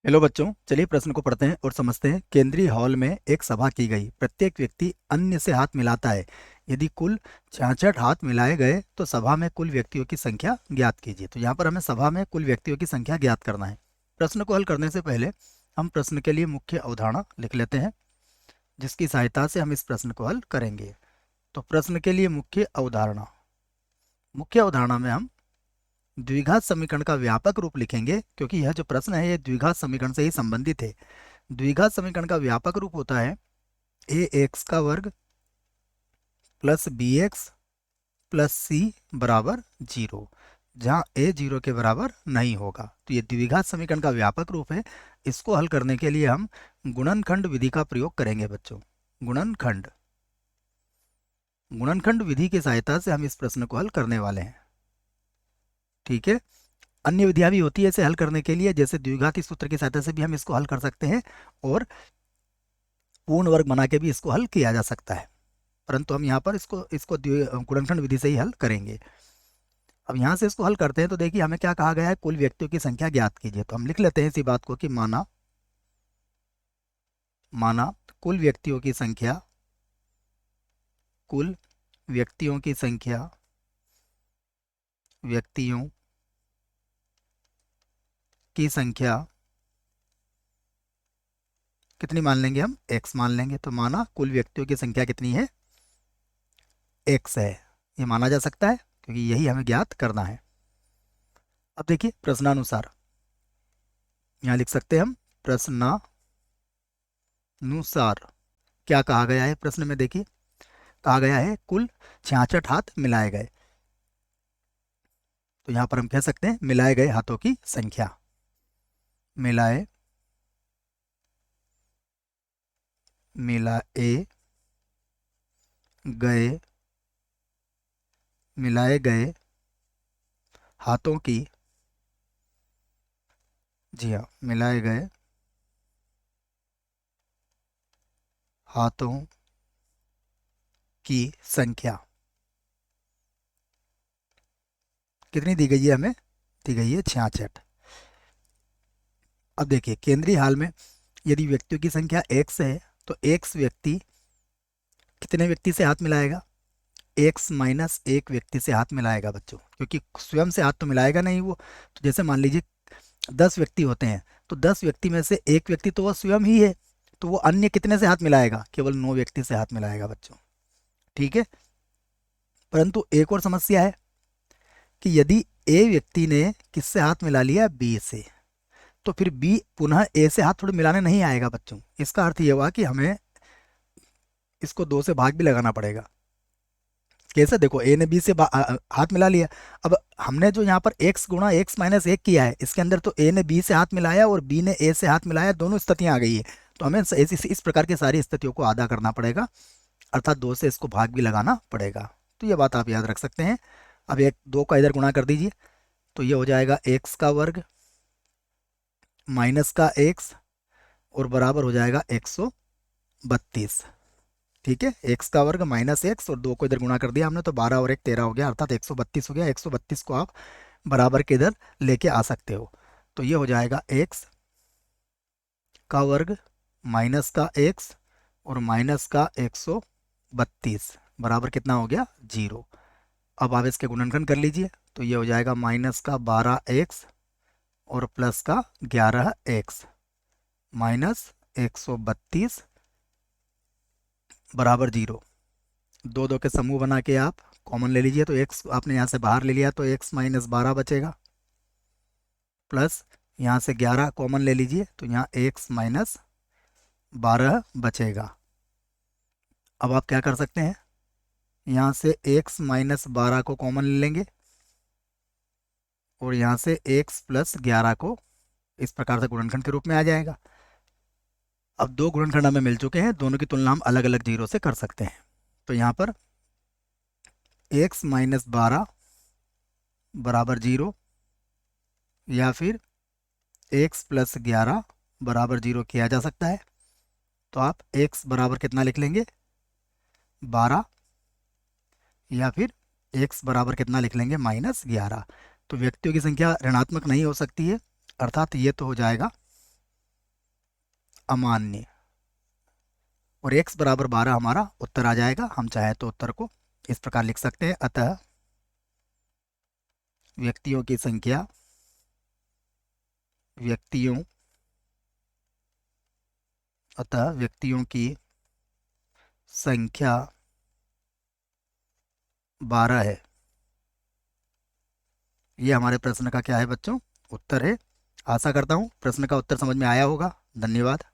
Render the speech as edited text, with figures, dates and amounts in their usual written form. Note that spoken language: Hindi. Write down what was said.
हेलो बच्चों, चलिए प्रश्न को पढ़ते हैं और समझते हैं। केंद्रीय हॉल में एक सभा की गई। प्रत्येक व्यक्ति अन्य से हाथ मिलाता है। यदि कुल 66 हाथ मिलाए गए तो सभा में कुल व्यक्तियों की संख्या ज्ञात कीजिए। तो यहाँ पर हमें सभा में कुल व्यक्तियों की संख्या ज्ञात करना है। प्रश्न को हल करने से पहले हम प्रश्न के लिए मुख्य अवधारणा लिख लेते हैं, जिसकी सहायता से हम इस प्रश्न को हल करेंगे। तो प्रश्न के लिए मुख्य अवधारणा में हम द्विघात समीकरण का व्यापक रूप लिखेंगे, क्योंकि यह जो प्रश्न है ये द्विघात समीकरण से ही संबंधित है। द्विघात समीकरण का व्यापक रूप होता है ए एक्स का वर्ग प्लस बी एक्स प्लस सी बराबर जीरो, जहाँ ए जीरो के बराबर नहीं होगा। तो ये द्विघात समीकरण का व्यापक रूप है। इसको हल करने के लिए हम गुणनखंड विधि का प्रयोग करेंगे बच्चों। गुणनखंड गुणनखंड विधि की सहायता से हम इस प्रश्न को हल करने वाले हैं। ठीक है। अन्य विधियां भी होती है इसे हल करने के लिए, जैसे द्विघाती सूत्र की सहायता से भी हम इसको हल कर सकते हैं और पूर्ण वर्ग बना के भी इसको हल किया जा सकता है, परंतु हम यहाँ पर इसको इसको गुणनखंड विधि से ही हल करेंगे। अब यहाँ से इसको हल करते हैं तो देखिए हमें क्या कहा गया है, कुल व्यक्तियों की संख्या ज्ञात कीजिए। तो हम लिख लेते हैं इसी बात को कि माना माना कुल व्यक्तियों की संख्या कुल व्यक्तियों की संख्या व्यक्तियों की संख्या कितनी मान लेंगे, हम x मान लेंगे। तो माना कुल व्यक्तियों की संख्या कितनी है, x है। ये माना जा सकता है क्योंकि यही हमें ज्ञात करना है। अब देखिए प्रश्नानुसार यहाँ लिख सकते हैं हम प्रश्नानुसार क्या कहा गया है। प्रश्न में देखिए कहा गया है कुल 66 हाथ मिलाए गए। तो यहाँ पर हम कह सकते हैं मिलाए गए हाथों की संख्या। मिलाए मिलाए गए मिलाए गए हाथों की, जी हाँ, मिलाए गए हाथों की संख्या कितनी दी गई है, हमें दी गई है 66। अब देखिए केंद्रीय हाल में यदि व्यक्तियों की संख्या x है तो x व्यक्ति कितने व्यक्ति से हाथ मिलाएगा, x माइनस एक व्यक्ति से हाथ मिलाएगा बच्चों, क्योंकि स्वयं से हाथ तो मिलाएगा नहीं वो। तो जैसे मान लीजिए 10 व्यक्ति होते हैं तो 10 व्यक्ति में से एक व्यक्ति तो वह स्वयं ही है, तो वो अन्य कितने से हाथ मिलाएगा, केवल 9 व्यक्ति से हाथ मिलाएगा बच्चों। ठीक है। परंतु एक और समस्या है कि यदि ए व्यक्ति ने किससे हाथ मिला लिया, बी से, तो फिर बी पुनः ए से हाथ थोड़े मिलाने नहीं आएगा बच्चों। इसका अर्थ ये हुआ कि हमें इसको 2 से भाग भी लगाना पड़ेगा। कैसे, देखो ए ने बी से हाथ मिला लिया। अब हमने जो यहाँ पर x गुणा x माइनस एक किया है, इसके अंदर तो ए ने बी से हाथ मिलाया और बी ने ए से हाथ मिलाया, दोनों स्थितियां आ गई है। तो हमें इस प्रकार की सारी स्थितियों को आधा करना पड़ेगा, अर्थात 2 से इसको भाग भी लगाना पड़ेगा। तो ये बात आप याद रख सकते हैं। अब एक 2 का इधर गुणा कर दीजिए, तो ये हो जाएगा x का वर्ग माइनस का x और बराबर हो जाएगा 132। ठीक है, एक्स का वर्ग माइनस एक्स और 2 को इधर गुणा कर दिया हमने, तो 12 और 1 13 हो गया, अर्थात 132 हो गया। 132 को आप बराबर के इधर लेके आ सकते हो। तो ये हो जाएगा एक्स का वर्ग माइनस का एक्स और माइनस का 132 बराबर कितना हो गया, 0। अब आप इसके गुणनखंड कर लीजिए, तो ये हो जाएगा माइनस का 12x और प्लस का 11x माइनस 132 बराबर 0। 2 के समूह बना के आप कॉमन ले लीजिए, तो x आपने यहाँ से बाहर ले लिया तो x माइनस 12 बचेगा, प्लस यहाँ से 11 कॉमन ले लीजिए तो यहाँ x माइनस 12 बचेगा। अब आप क्या कर सकते हैं, यहाँ से x माइनस 12 को कॉमन ले लेंगे और यहाँ से x प्लस 11 को इस प्रकार से गुणनखंड के रूप में आ जाएगा। अब 2 गुणनखंड हमें मिल चुके हैं, दोनों की तुलना हम अलग अलग जीरो से कर सकते हैं। तो यहाँ पर x माइनस 12 बराबर 0 या फिर x प्लस 11 बराबर 0 किया जा सकता है। तो आप x बराबर कितना लिख लेंगे, 12, या फिर x बराबर कितना लिख लेंगे, -11। तो व्यक्तियों की संख्या ऋणात्मक नहीं हो सकती है, अर्थात ये तो हो जाएगा अमान्य, और x बराबर 12 हमारा उत्तर आ जाएगा। हम चाहे तो उत्तर को इस प्रकार लिख सकते हैं, अतः व्यक्तियों की संख्या व्यक्तियों अतः व्यक्तियों की संख्या 12 है। ये हमारे प्रश्न का क्या है बच्चों, उत्तर है। आशा करता हूँ प्रश्न का उत्तर समझ में आया होगा। धन्यवाद।